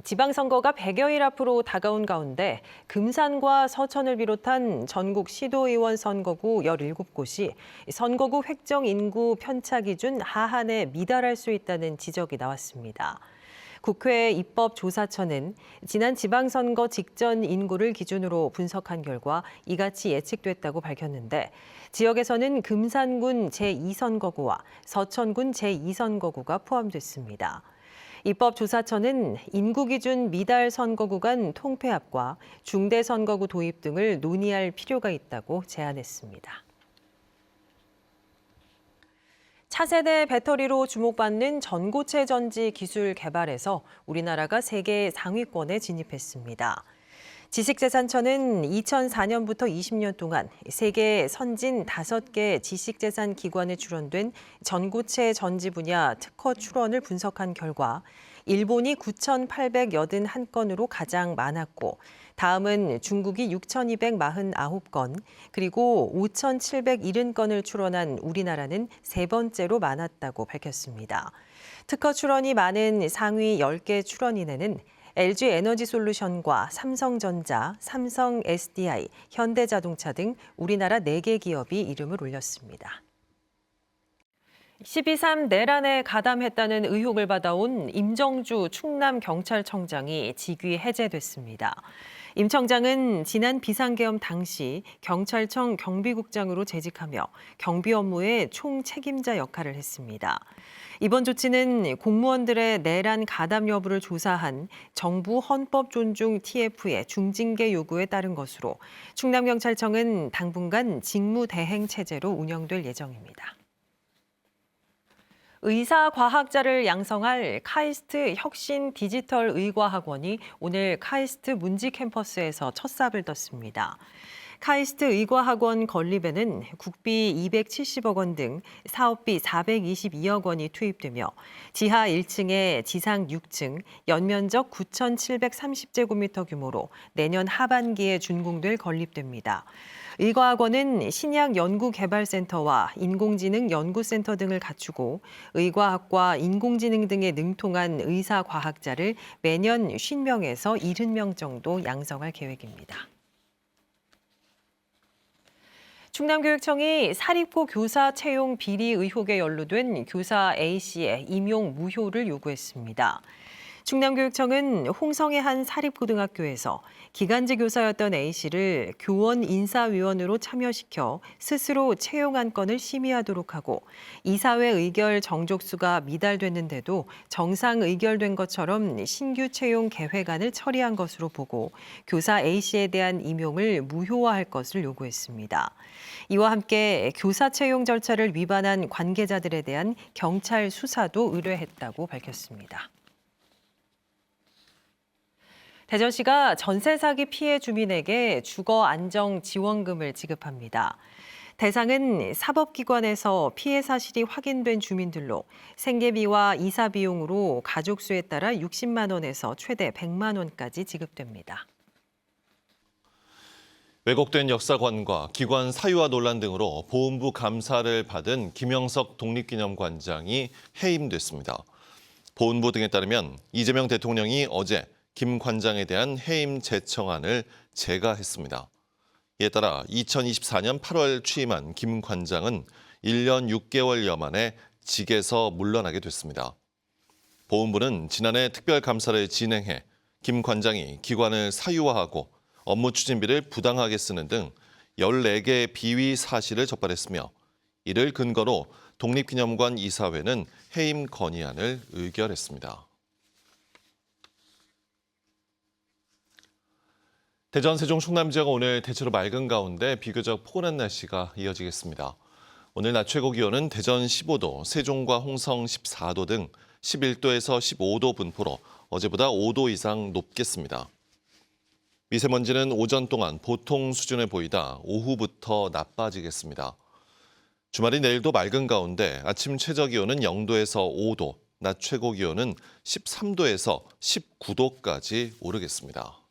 지방선거가 100여일 앞으로 다가온 가운데 금산과 서천을 비롯한 전국 시도의원 선거구 17곳이 선거구 획정 인구 편차 기준 하한에 미달할 수 있다는 지적이 나왔습니다. 국회 입법조사처는 지난 지방선거 직전 인구를 기준으로 분석한 결과 이같이 예측됐다고 밝혔는데 지역에서는 금산군 제2선거구와 서천군 제2선거구가 포함됐습니다. 입법조사처는 인구 기준 미달 선거구 간 통폐합과 중대 선거구 도입 등을 논의할 필요가 있다고 제안했습니다. 차세대 배터리로 주목받는 전고체 전지 기술 개발에서 우리나라가 세계 상위권에 진입했습니다. 지식재산처는 2004년부터 20년 동안 세계 선진 5개 지식재산 기관에 출원된 전고체 전지 분야 특허 출원을 분석한 결과 일본이 9,881건으로 가장 많았고 다음은 중국이 6,249건, 그리고 5,770건을 출원한 우리나라는 세 번째로 많았다고 밝혔습니다. 특허 출원이 많은 상위 10개 출원인에는 LG 에너지솔루션과 삼성전자, 삼성 SDI, 현대자동차 등 우리나라 4개 기업이 이름을 올렸습니다. 12.3 내란에 가담했다는 의혹을 받아온 임정주 충남경찰청장이 직위 해제됐습니다. 임 청장은 지난 비상계엄 당시 경찰청 경비국장으로 재직하며 경비 업무의 총책임자 역할을 했습니다. 이번 조치는 공무원들의 내란 가담 여부를 조사한 정부 헌법 존중 TF의 중징계 요구에 따른 것으로 충남경찰청은 당분간 직무대행 체제로 운영될 예정입니다. 의사과학자를 양성할 카이스트 혁신 디지털 의과학원이 오늘 카이스트 문지 캠퍼스에서 첫 삽을 떴습니다. 카이스트 의과학원 건립에는 국비 270억 원 등 사업비 422억 원이 투입되며 지하 1층에 지상 6층, 연면적 9,730제곱미터 규모로 내년 하반기에 준공될 건립됩니다. 의과학원은 신약 연구개발센터와 인공지능 연구센터 등을 갖추고 의과학과 인공지능 등에 능통한 의사과학자를 매년 50명에서 70명 정도 양성할 계획입니다. 충남교육청이 사립고 교사 채용 비리 의혹에 연루된 교사 A씨의 임용 무효를 요구했습니다. 충남교육청은 홍성의 한 사립고등학교에서 기간제 교사였던 A씨를 교원 인사위원으로 참여시켜 스스로 채용 안건을 심의하도록 하고 이사회 의결 정족수가 미달됐는데도 정상 의결된 것처럼 신규 채용 계획안을 처리한 것으로 보고 교사 A씨에 대한 임용을 무효화할 것을 요구했습니다. 이와 함께 교사 채용 절차를 위반한 관계자들에 대한 경찰 수사도 의뢰했다고 밝혔습니다. 대전시가 전세 사기 피해 주민에게 주거 안정 지원금을 지급합니다. 대상은 사법기관에서 피해 사실이 확인된 주민들로 생계비와 이사 비용으로 가족 수에 따라 60만 원에서 최대 100만 원까지 지급됩니다. 왜곡된 역사관과 기관 사유화 논란 등으로 보훈부 감사를 받은 김영석 독립기념관장이 해임됐습니다. 보훈부 등에 따르면 이재명 대통령이 어제 김 관장에 대한 해임 제청안을 제거했습니다. 이에 따라 2024년 8월 취임한 김 관장은 1년 6개월여 만에 직에서 물러나게 됐습니다. 보훈부는 지난해 특별감사를 진행해 김 관장이 기관을 사유화하고 업무 추진비를 부당하게 쓰는 등 14개의 비위 사실을 적발했으며 이를 근거로 독립기념관 이사회는 해임 건의안을 의결했습니다. 대전, 세종, 충남 지역은 오늘 대체로 맑은 가운데 비교적 포근한 날씨가 이어지겠습니다. 오늘 낮 최고 기온은 대전 15도, 세종과 홍성 14도 등 11도에서 15도 분포로 어제보다 5도 이상 높겠습니다. 미세먼지는 오전 동안 보통 수준을 보이다 오후부터 나빠지겠습니다. 주말인 내일도 맑은 가운데 아침 최저 기온은 0도에서 5도, 낮 최고 기온은 13도에서 19도까지 오르겠습니다.